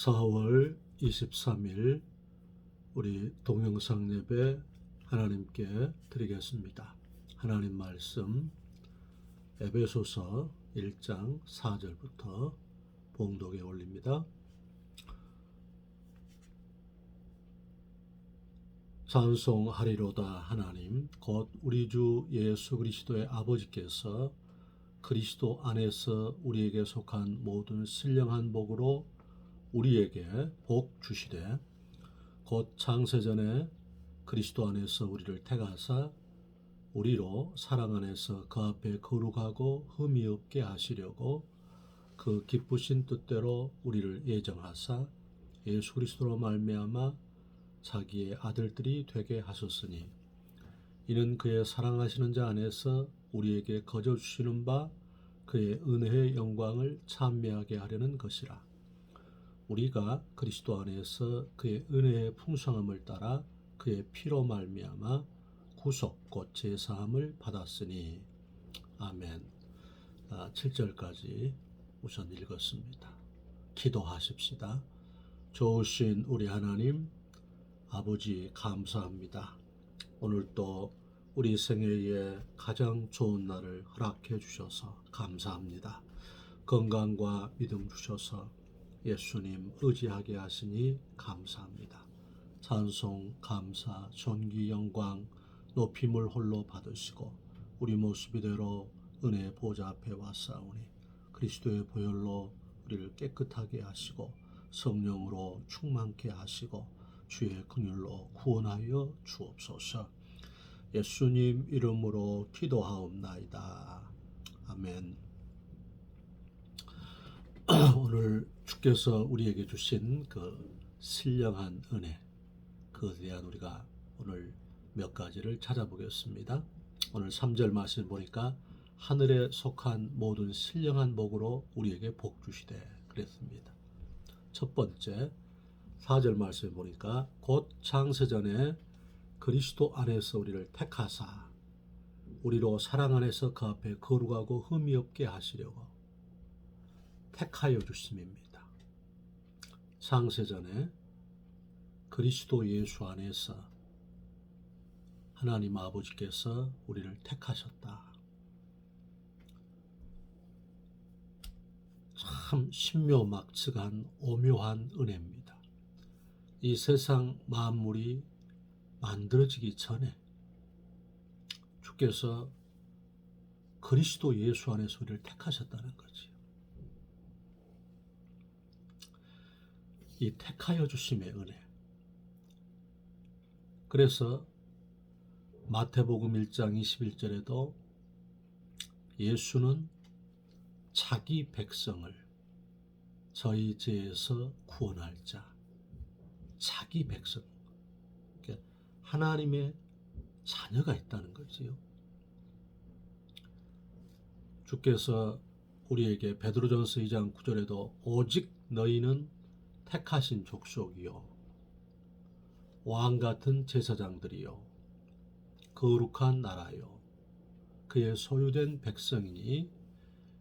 4월 23일 우리 동영상 예배 하나님께 드리겠습니다. 하나님 말씀 에베소서 1장 4절부터 봉독에 올립니다. 찬송하리로다. 하나님 곧 우리 주 예수 그리스도의 아버지께서 그리스도 안에서 우리에게 속한 모든 신령한 복으로 우리에게 복 주시되 곧 창세전에 그리스도 안에서 우리를 택하사 우리로 사랑 안에서 그 앞에 거룩하고 흠이 없게 하시려고 그 기쁘신 뜻대로 우리를 예정하사 예수 그리스도로 말미암아 자기의 아들들이 되게 하셨으니 이는 그의 사랑하시는 자 안에서 우리에게 거저 주시는 바 그의 은혜의 영광을 찬미하게 하려는 것이라. 우리가 그리스도 안에서 그의 은혜의 풍성함을 따라 그의 피로 말미암아 구속 곧 제사함을 받았으니. 아멘. 7절까지 우선 읽었습니다. 기도하십시다. 좋으신 우리 하나님 아버지 감사합니다. 오늘 또 우리 생애의 가장 좋은 날을 허락해 주셔서 감사합니다. 건강과 믿음 주셔서 예수님 의지하게 하시니 감사합니다. 찬송, 감사, 존귀, 영광, 높임을 홀로 받으시고 우리 모습 이대로 은혜의 보좌 앞에 왔사오니 그리스도의 보혈로 우리를 깨끗하게 하시고 성령으로 충만케 하시고 주의 긍휼로 구원하여 주옵소서. 예수님 이름으로 기도하옵나이다. 아멘. 오늘 주께서 우리에게 주신 그 신령한 은혜, 그것에 대한 우리가 오늘 몇 가지를 찾아보겠습니다. 오늘 3절 말씀 보니까 하늘에 속한 모든 신령한 복으로 우리에게 복 주시되 그랬습니다. 첫 번째 4절 말씀 보니까 곧 창세전에 그리스도 안에서 우리를 택하사 우리로 사랑 안에서 그 앞에 거룩하고 흠이 없게 하시려고 택하여 주심입니다. 창세전에 그리스도 예수 안에서 하나님 아버지께서 우리를 택하셨다. 참 신묘막측한 오묘한 은혜입니다. 이 세상 만물이 만들어지기 전에 주께서 그리스도 예수 안에서 우리를 택하셨다는 거지. 이 택하여 주심의 은혜. 그래서 마태복음 1장 21절에도 예수는 자기 백성을 저희 죄에서 구원할 자, 자기 백성, 그러니까 하나님의 자녀가 있다는 거지요. 주께서 우리에게 베드로전서 2장 9절에도 오직 너희는 택하신 족속이요 왕같은 제사장들이요 거룩한 나라요 그의 소유된 백성이니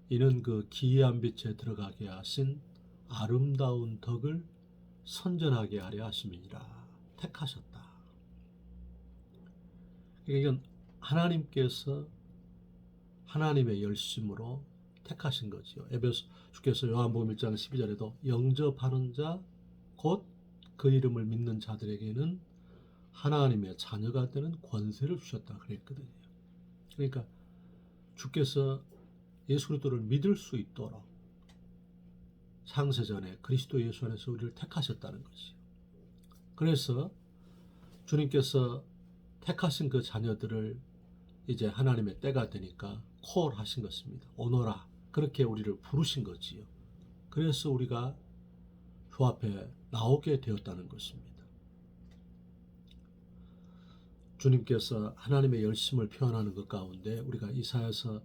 이는 그 기이한 빛에 들어가게 하신 아름다운 덕을 선전하게 하려 하심이니라. 택하셨다. 이건 하나님께서 하나님의 열심으로 택하신 거지요. 주께서 요한복음 1장 12절에도 영접하는 자 곧 그 이름을 믿는 자들에게는 하나님의 자녀가 되는 권세를 주셨다 그랬거든요. 그러니까 주께서 예수 그리스도를 믿을 수 있도록 창세전에 그리스도 예수 안에서 우리를 택하셨다는 거지요. 그래서 주님께서 택하신 그 자녀들을 이제 하나님의 때가 되니까 콜하신 것입니다. 오너라. 그렇게 우리를 부르신 거지요. 그래서 우리가 주 앞에 나오게 되었다는 것입니다. 주님께서 하나님의 열심을 표현하는 것 가운데 우리가 이사야서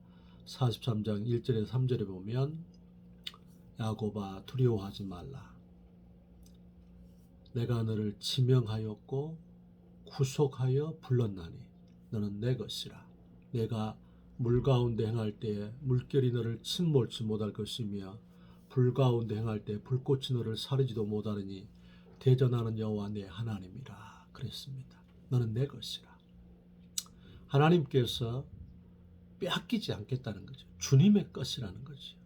43장 1절에 3절에 보면 야곱아 두려워하지 말라. 내가 너를 지명하였고 구속하여 불렀나니 너는 내 것이라. 내가 물 가운데 행할 때에 물결이 너를 침몰치 못할 것이며 불 가운데 행할 때 불꽃이 너를 사르지도 못하느니 대전하는 여호와 내 하나님이라 그랬습니다. 너는 내 것이라. 하나님께서 빼앗기지 않겠다는 거죠. 주님의 것이라는 거죠.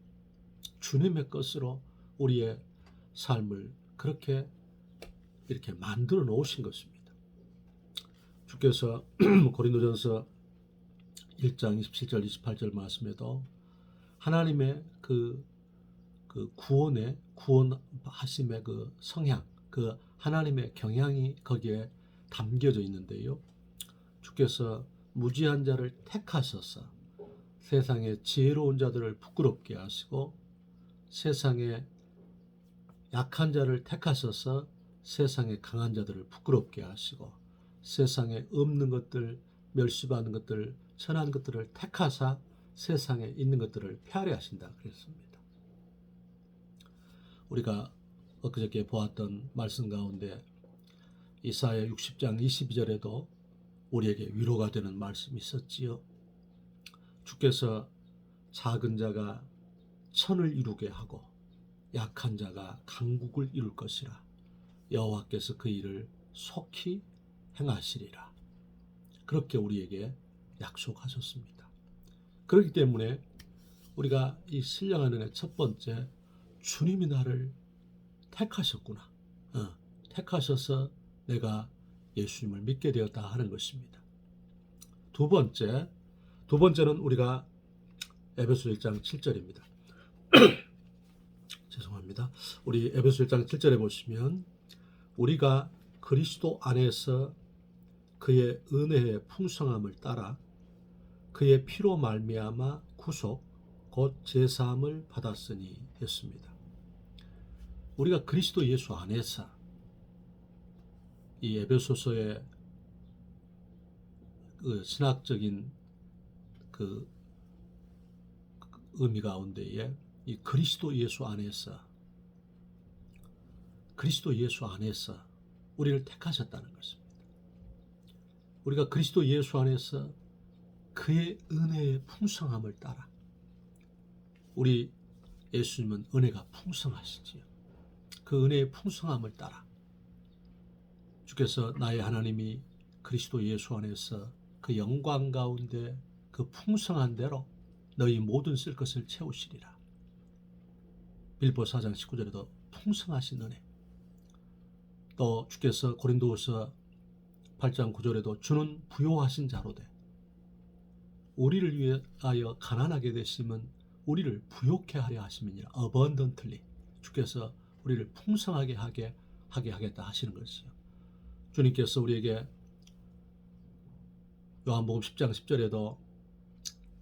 주님의 것으로 우리의 삶을 그렇게 이렇게 만들어 놓으신 것입니다. 주께서 고린도전서 1장 27절 28절 말씀에도 하나님의 그 구원하심의 그 성향, 그 하나님의 경향이 거기에 담겨져 있는데요. 주께서 무지한 자를 택하셔서 세상의 지혜로운 자들을 부끄럽게 하시고 세상의 약한 자를 택하셔서 세상의 강한 자들을 부끄럽게 하시고 세상에 없는 것들, 멸시받는 것들, 천한 것들을 택하사 세상에 있는 것들을 폐하려 하신다 그랬습니다. 우리가 엊그저께 보았던 말씀 가운데 이사야 60장 22절에도 우리에게 위로가 되는 말씀이 있었지요. 주께서 작은 자가 천을 이루게 하고 약한 자가 강국을 이룰 것이라. 여호와께서 그 일을 속히 행하시리라. 그렇게 우리에게 약속하셨습니다. 그렇기 때문에 우리가 이 신령한 은혜 첫 번째, 주님이 나를 택하셨구나. 택하셔서 내가 예수님을 믿게 되었다 하는 것입니다. 두 번째는 우리가 에베소 1장 7절입니다. 죄송합니다. 우리 에베소 1장 7절에 보시면 우리가 그리스도 안에서 그의 은혜의 풍성함을 따라 그의 피로 말미암아 구속 곧 제사함을 받았으니 했습니다. 우리가 그리스도 예수 안에서 이 에베소서의 그 신학적인 그 의미 가운데에 이 그리스도 예수 안에서 우리를 택하셨다는 것입니다. 우리가 그리스도 예수 안에서 그의 은혜의 풍성함을 따라 우리 예수님은 은혜가 풍성하시지요. 그 은혜의 풍성함을 따라 주께서 나의 하나님이 그리스도 예수 안에서 그 영광 가운데 그 풍성한 대로 너희 모든 쓸 것을 채우시리라. 빌보 4장 19절에도 풍성하신 은혜. 또 주께서 고린도후서 8장 9절에도 주는 부요하신 자로되 우리를 위하여 가난하게 되심은 우리를 부요케 하려 하심이니라. abundantly 주께서 우리를 풍성하게 하게 하겠다 하시는 것이요. 주님께서 우리에게 요한복음 10장 10절에도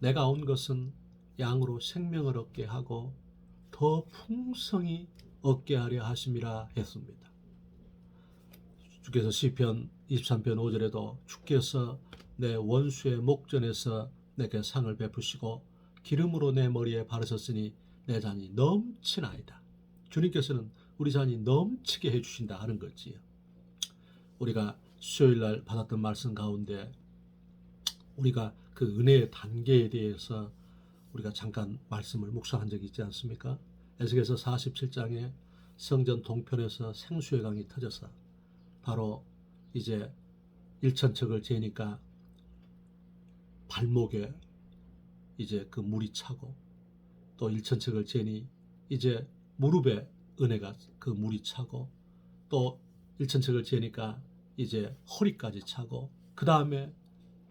내가 온 것은 양으로 생명을 얻게 하고 더 풍성히 얻게 하려 하심이라 했습니다. 주께서 시편 23편 5절에도 주께서 내 원수의 목전에서 내게 상을 베푸시고 기름으로 내 머리에 바르셨으니 내 잔이 넘치나이다. 주님께서는 우리 잔이 넘치게 해주신다 하는 거지요. 우리가 수요일날 받았던 말씀 가운데 우리가 그 은혜의 단계에 대해서 우리가 잠깐 말씀을 묵상한 적이 있지 않습니까? 에스겔서 47장에 성전 동편에서 생수의 강이 터져서 바로 이제 1,000척을 재니까 발목에 이제 그 물이 차고 또 1,000척을 재니 이제 무릎에 은혜가 그 물이 차고 또 1,000척을 재니까 이제 허리까지 차고 그 다음에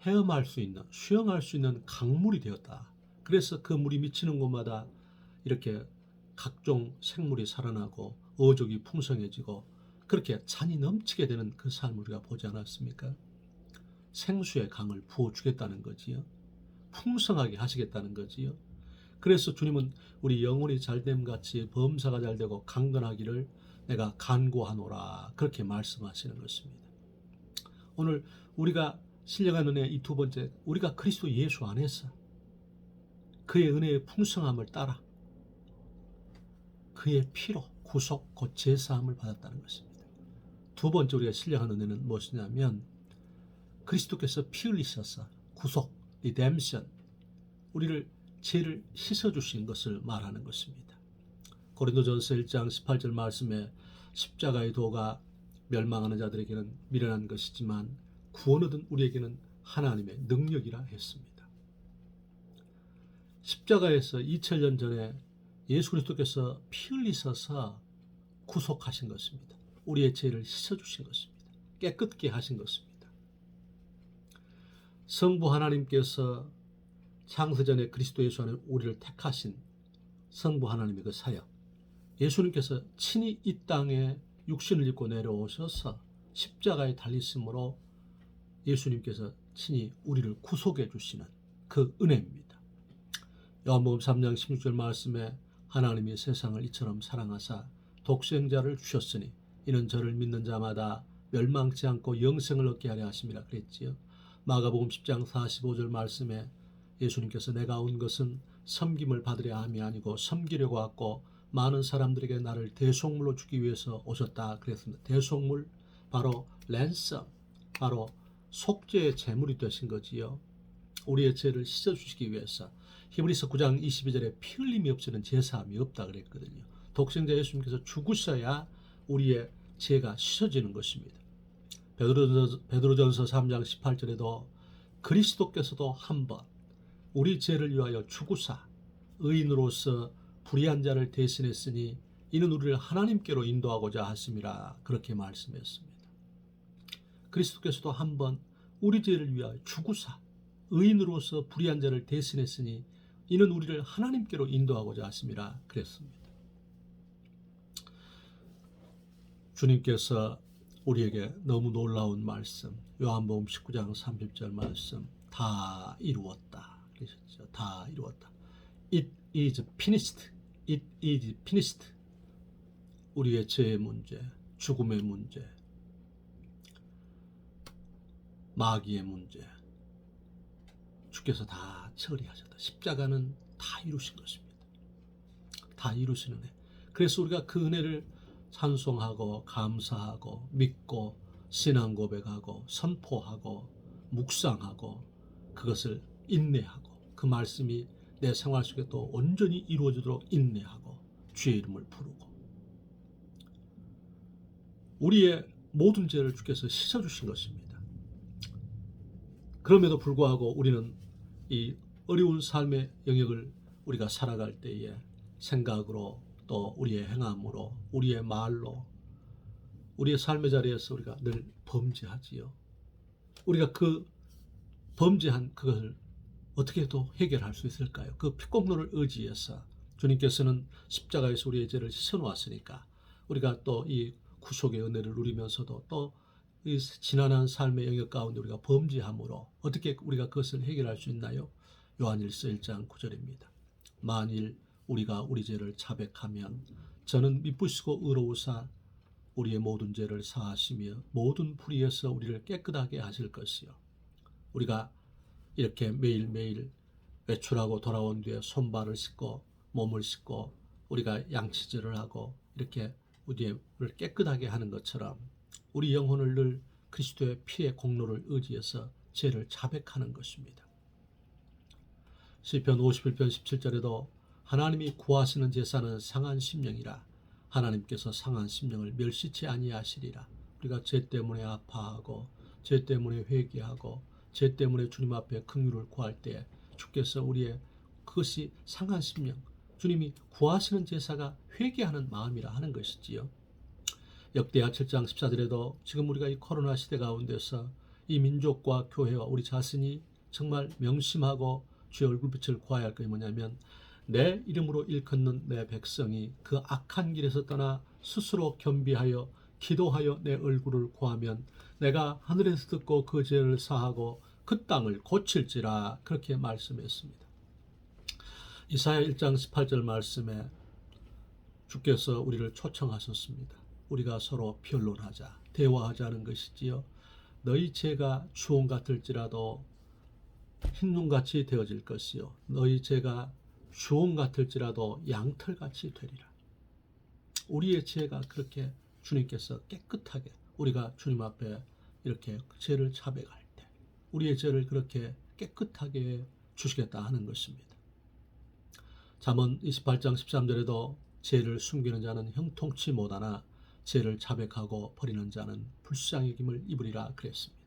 헤엄할 수 있는 수영할 수 있는 강물이 되었다. 그래서 그 물이 미치는 곳마다 이렇게 각종 생물이 살아나고 어족이 풍성해지고 그렇게 잔이 넘치게 되는 그 삶을 우리가 보지 않았습니까? 생수의 강을 부어주겠다는 거지요. 풍성하게 하시겠다는 거지요. 그래서 주님은 우리 영혼이 잘됨같이 범사가 잘되고 강건하기를 내가 간구하노라 그렇게 말씀하시는 것입니다. 오늘 우리가 신령한 은혜 이 두 번째, 우리가 그리스도 예수 안에서 그의 은혜의 풍성함을 따라 그의 피로 구속 곧 제사함을 받았다는 것입니다. 두 번째 우리가 신령한 은혜는 무엇이냐면 그리스도께서 피 흘리셔서 구속, redemption, 우리를 죄를 씻어주신 것을 말하는 것입니다. 고린도전서 1장 18절 말씀에 십자가의 도가 멸망하는 자들에게는 미련한 것이지만 구원 얻은 우리에게는 하나님의 능력이라 했습니다. 십자가에서 2000년 전에 예수 그리스도께서 피 흘리셔서 구속하신 것입니다. 우리의 죄를 씻어주신 것입니다. 깨끗게 하신 것입니다. 성부 하나님께서 창세전에 그리스도 예수 안에 우리를 택하신 성부 하나님의 그 사역, 예수님께서 친히 이 땅에 육신을 입고 내려오셔서 십자가에 달리심으로 예수님께서 친히 우리를 구속해 주시는 그 은혜입니다. 요한복음 3장 16절 말씀에 하나님이 세상을 이처럼 사랑하사 독생자를 주셨으니 이는 저를 믿는 자마다 멸망치 않고 영생을 얻게 하려 하심이라 그랬지요. 마가복음 10장 45절 말씀에 예수님께서 내가 온 것은 섬김을 받으려 함이 아니고 섬기려고 왔고 많은 사람들에게 나를 대속물로 주기 위해서 오셨다 그랬습니다. 대속물, 바로 랜섬, 바로 속죄의 제물이 되신 거지요. 우리의 죄를 씻어주시기 위해서. 히브리서 9장 22절에 피 흘림이 없이는 제사함이 없다 그랬거든요. 독생자 예수님께서 죽으셔야 우리의 죄가 씻어지는 것입니다. 베드로전서 3장 18절에도 그리스도께서도 한번 우리 죄를 위하여 죽으사 의인으로서 불의한 자를 대신했으니 이는 우리를 하나님께로 인도하고자 하심이라 그렇게 말씀했습니다. 그리스도께서도 한번 우리 죄를 위하여 죽으사 의인으로서 불의한 자를 대신했으니 이는 우리를 하나님께로 인도하고자 하심이라 그랬습니다. 주님께서 우리에게 너무 놀라운 말씀, 요한복음 19장 30절 말씀, 다 이루었다 그러셨죠. 다 이루었다. It is finished. It is finished. 우리의 죄의 문제, 죽음의 문제, 마귀의 문제, 주께서 다 처리하셨다. 십자가는 다 이루신 것입니다. 다 이루신 은혜. 그래서 우리가 그 은혜를 찬송하고 감사하고 믿고 신앙 고백하고 선포하고 묵상하고 그것을 인내하고 그 말씀이 내 생활 속에 또 온전히 이루어지도록 인내하고 주의 이름을 부르고 우리의 모든 죄를 주께서 씻어주신 것입니다. 그럼에도 불구하고 우리는 이 어려운 삶의 영역을 우리가 살아갈 때에 생각으로 또 우리의 행함으로 우리의 말로 우리의 삶의 자리에서 우리가 늘 범죄하지요. 우리가 그 범죄한 그것을 어떻게 또 해결할 수 있을까요? 그 피공로를 의지해서 주님께서는 십자가에서 우리의 죄를 씻어놓았으니까 우리가 또 이 구속의 은혜를 누리면서도 또 이 지난한 삶의 영역 가운데 우리가 범죄함으로 어떻게 우리가 그것을 해결할 수 있나요? 요한일서 1장 9절입니다. 만일 우리가 우리 죄를 자백하면 저는 미쁘시고 의로우사 우리의 모든 죄를 사하시며 모든 불의에서 우리를 깨끗하게 하실 것이요. 우리가 이렇게 매일매일 외출하고 돌아온 뒤에 손발을 씻고 몸을 씻고 우리가 양치질을 하고 이렇게 우리를 깨끗하게 하는 것처럼 우리 영혼을 늘 그리스도의 피의 공로를 의지해서 죄를 자백하는 것입니다. 시편 51편 17절에도 하나님이 구하시는 제사는 상한 심령이라 하나님께서 상한 심령을 멸시치 아니하시리라. 우리가 죄 때문에 아파하고 죄 때문에 회개하고 죄 때문에 주님 앞에 긍휼을 구할 때 주께서 우리의 그것이 상한 심령, 주님이 구하시는 제사가 회개하는 마음이라 하는 것이지요. 역대하 7장 14절에도 지금 우리가 이 코로나 시대 가운데서 이 민족과 교회와 우리 자신이 정말 명심하고 주의 얼굴빛을 구해야 할 것이 뭐냐면 내 이름으로 일컫는 내 백성이 그 악한 길에서 떠나 스스로 겸비하여 기도하여 내 얼굴을 구하면 내가 하늘에서 듣고 그 죄를 사하고 그 땅을 고칠지라 그렇게 말씀했습니다. 이사야 1장 18절 말씀에 주께서 우리를 초청하셨습니다. 우리가 서로 변론하자, 대화하자는 것이지요. 너희 죄가 주홍 같을지라도 흰눈같이 되어질 것이요 너희 죄가 주홍 같을지라도 양털같이 되리라. 우리의 죄가 그렇게 주님께서 깨끗하게 우리가 주님 앞에 이렇게 죄를 자백할 때 우리의 죄를 그렇게 깨끗하게 주시겠다 하는 것입니다. 잠언 28장 13절에도 죄를 숨기는 자는 형통치 못하나 죄를 자백하고 버리는 자는 불쌍히 여김을 입으리라 그랬습니다.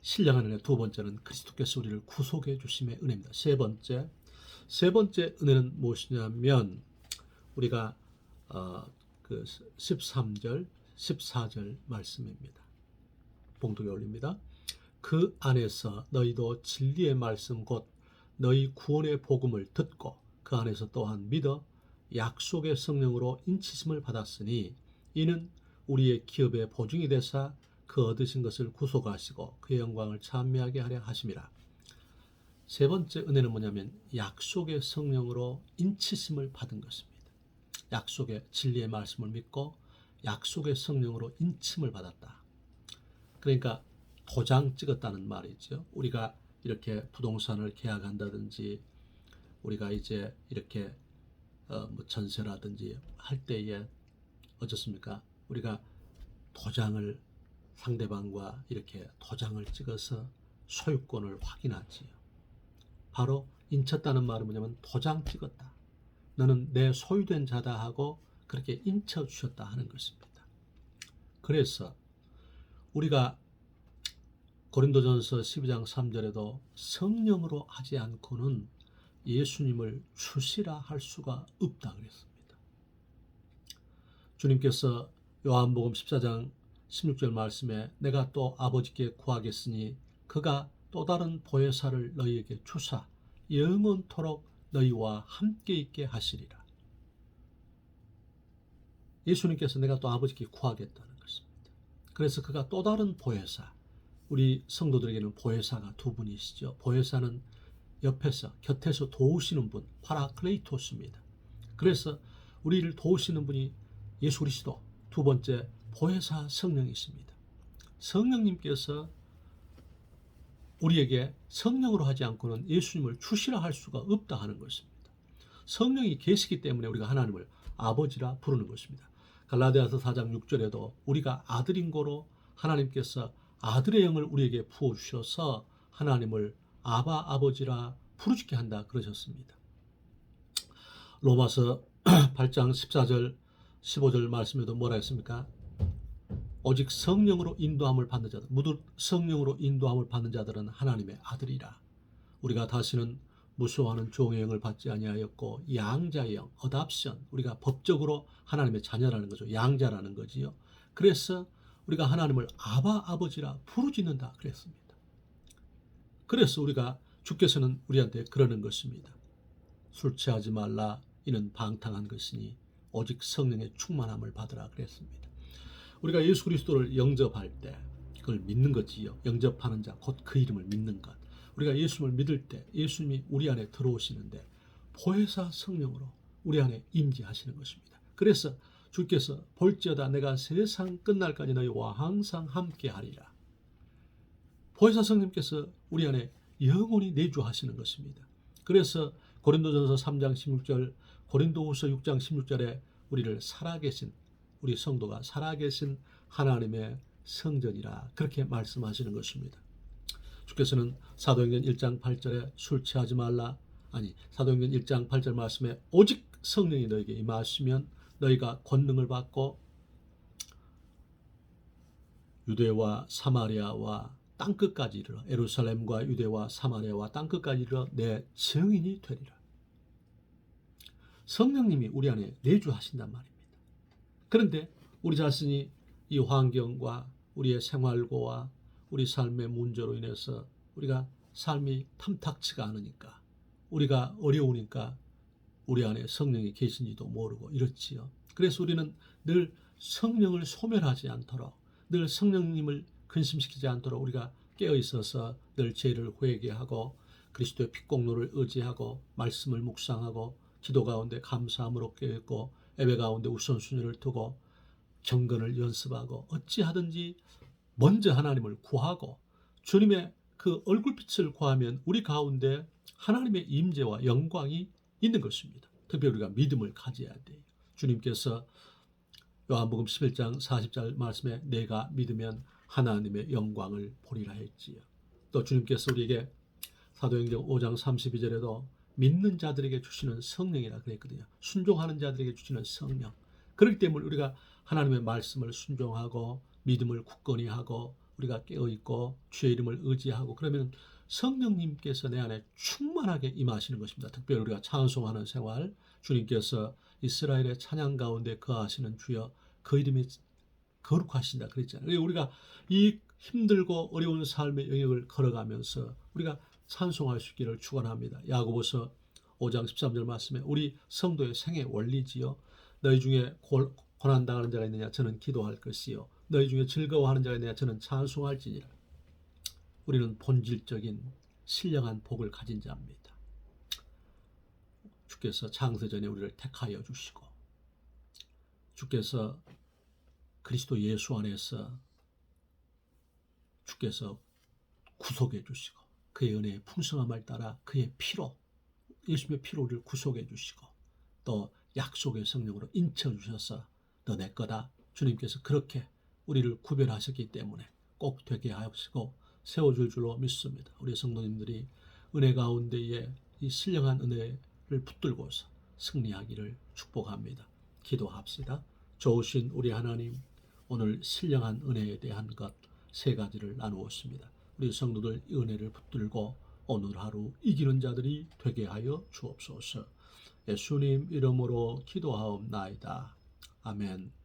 신령한 은혜 두 번째는 그리스도께서 우리를 구속해 주심의 은혜입니다. 세 번째 은혜는 무엇이냐면 우리가 그 13절, 14절 말씀입니다. 봉독에 올립니다. 그 안에서 너희도 진리의 말씀 곧 너희 구원의 복음을 듣고 그 안에서 또한 믿어 약속의 성령으로 인치심을 받았으니 이는 우리의 기업의 보증이 되사 그 얻으신 것을 구속하시고 그의 영광을 찬미하게 하려 하심이라. 세 번째 은혜는 뭐냐면 약속의 성령으로 인치심을 받은 것입니다. 약속의 진리의 말씀을 믿고 약속의 성령으로 인침을 받았다. 그러니까 도장 찍었다는 말이죠. 우리가 이렇게 부동산을 계약한다든지 우리가 이제 이렇게 뭐 전세라든지 할 때에 어떻습니까? 우리가 도장을 상대방과 이렇게 도장을 찍어서 소유권을 확인하지요. 바로 인쳤다는 말은 뭐냐면 도장 찍었다. 너는 내 소유된 자다 하고 그렇게 인쳐 주셨다 하는 것입니다. 그래서 우리가 고린도전서 12장 3절에도 성령으로 하지 않고는 예수님을 주시라 할 수가 없다 그랬습니다. 주님께서 요한복음 14장 16절 말씀에 내가 또 아버지께 구하겠으니 그가 또 다른 보혜사를 너희에게 주사 영원토록 너희와 함께 있게 하시리라. 예수님께서 내가 또 아버지께 구하겠다는 것입니다. 그래서 그가 또 다른 보혜사, 우리 성도들에게는 보혜사가 두 분이시죠. 보혜사는 옆에서 곁에서 도우시는 분, 파라클레이토스입니다. 그래서 우리를 도우시는 분이 예수 그리스도, 두 번째 보혜사 성령이십니다. 성령님께서 우리에게 성령으로 하지 않고는 예수님을 주시라 할 수가 없다 하는 것입니다. 성령이 계시기 때문에 우리가 하나님을 아버지라 부르는 것입니다. 갈라디아서 4장 6절에도 우리가 아들인 고로 하나님께서 아들의 영을 우리에게 부어주셔서 하나님을 아바 아버지라 부르짖게 한다 그러셨습니다. 로마서 8장 14절 15절 말씀에도 뭐라 했습니까? 오직 성령으로 인도함을 받는 자들, 무릇 성령으로 인도함을 받는 자들은 하나님의 아들이라. 우리가 다시는 무수하는 종의 영을 받지 아니하였고 양자의 영, 어답션, 우리가 법적으로 하나님의 자녀라는 거죠. 양자라는 거지요. 그래서 우리가 하나님을 아바 아버지라 부르짖는다 그랬습니다. 그래서 우리가 주께서는 우리한테 그러는 것입니다. 술 취하지 말라, 이는 방탕한 것이니 오직 성령의 충만함을 받으라 그랬습니다. 우리가 예수 그리스도를 영접할 때 그걸 믿는 거지요. 영접하는 자, 곧 그 이름을 믿는 것. 우리가 예수님을 믿을 때 예수님이 우리 안에 들어오시는데 보혜사 성령으로 우리 안에 임재하시는 것입니다. 그래서 주께서 볼지어다 내가 세상 끝날까지 너희와 항상 함께하리라. 보혜사 성령님께서 우리 안에 영원히 내주하시는 것입니다. 그래서 고린도전서 3장 16절, 고린도후서 6장 16절에 우리를 살아계신, 우리 성도가 살아계신 하나님의 성전이라 그렇게 말씀하시는 것입니다. 주께서는 사도행전 1장 8절에 술 취하지 말라, 사도행전 1장 8절 말씀에 오직 성령이 너에게 임하시면 너희가 권능을 받고 유대와 사마리아와 땅끝까지 이르러, 예루살렘과 유대와 사마리아와 땅끝까지 이르러 내 증인이 되리라. 성령님이 우리 안에 내주하신단 말입니다. 그런데 우리 자신이 이 환경과 우리의 생활고와 우리 삶의 문제로 인해서 우리가 삶이 탐탁치가 않으니까, 우리가 어려우니까 우리 안에 성령이 계신지도 모르고 이렇지요. 그래서 우리는 늘 성령을 소멸하지 않도록, 늘 성령님을 근심시키지 않도록 우리가 깨어 있어서 늘 죄를 회개하고 그리스도의 핏공로를 의지하고 말씀을 묵상하고 기도 가운데 감사함으로 깨어 있고 예배 가운데 우선순위를 두고 경건을 연습하고 어찌하든지 먼저 하나님을 구하고 주님의 그 얼굴빛을 구하면 우리 가운데 하나님의 임재와 영광이 있는 것입니다. 특별히 우리가 믿음을 가져야 돼요. 주님께서 요한복음 11장 40절 말씀에 내가 믿으면 하나님의 영광을 보리라 했지요. 또 주님께서 우리에게 사도행전 5장 32절에도 믿는 자들에게 주시는 성령이라 그랬거든요. 순종하는 자들에게 주시는 성령. 그렇기 때문에 우리가 하나님의 말씀을 순종하고 믿음을 굳건히 하고 우리가 깨어있고 주의 이름을 의지하고 그러면 성령님께서 내 안에 충만하게 임하시는 것입니다. 특별히 우리가 찬송하는 생활, 주님께서 이스라엘의 찬양 가운데 거하시는 주여 그 이름이 거룩하신다 그랬잖아요. 우리가 이 힘들고 어려운 삶의 영역을 걸어가면서 우리가 찬송할 수 있기를 축원합니다. 야고보서 5장 13절 말씀에 우리 성도의 생애 원리지요. 너희 중에 고난당하는 자가 있느냐 저는 기도할 것이요 너희 중에 즐거워하는 자가 있느냐 저는 찬송할지니라. 우리는 본질적인 신령한 복을 가진 자입니다. 주께서 창세전에 우리를 택하여 주시고 주께서 그리스도 예수 안에서 주께서 구속해 주시고 그의 은혜의 풍성함을 따라 그의 피로 예수님의 피로 우리를 구속해 주시고 또 약속의 성령으로 인쳐 주셔서 너 내 거다. 주님께서 그렇게 우리를 구별하셨기 때문에 꼭 되게 하시고 세워줄 줄로 믿습니다. 우리 성도님들이 은혜 가운데에 이 신령한 은혜를 붙들고서 승리하기를 축복합니다. 기도합시다. 좋으신 우리 하나님, 오늘 신령한 은혜에 대한 것 세 가지를 나누었습니다. 우리 성도들 이 은혜를 붙들고 오늘 하루 이기는 자들이 되게 하여 주옵소서. 예수님 이름으로 기도하옵나이다. 아멘.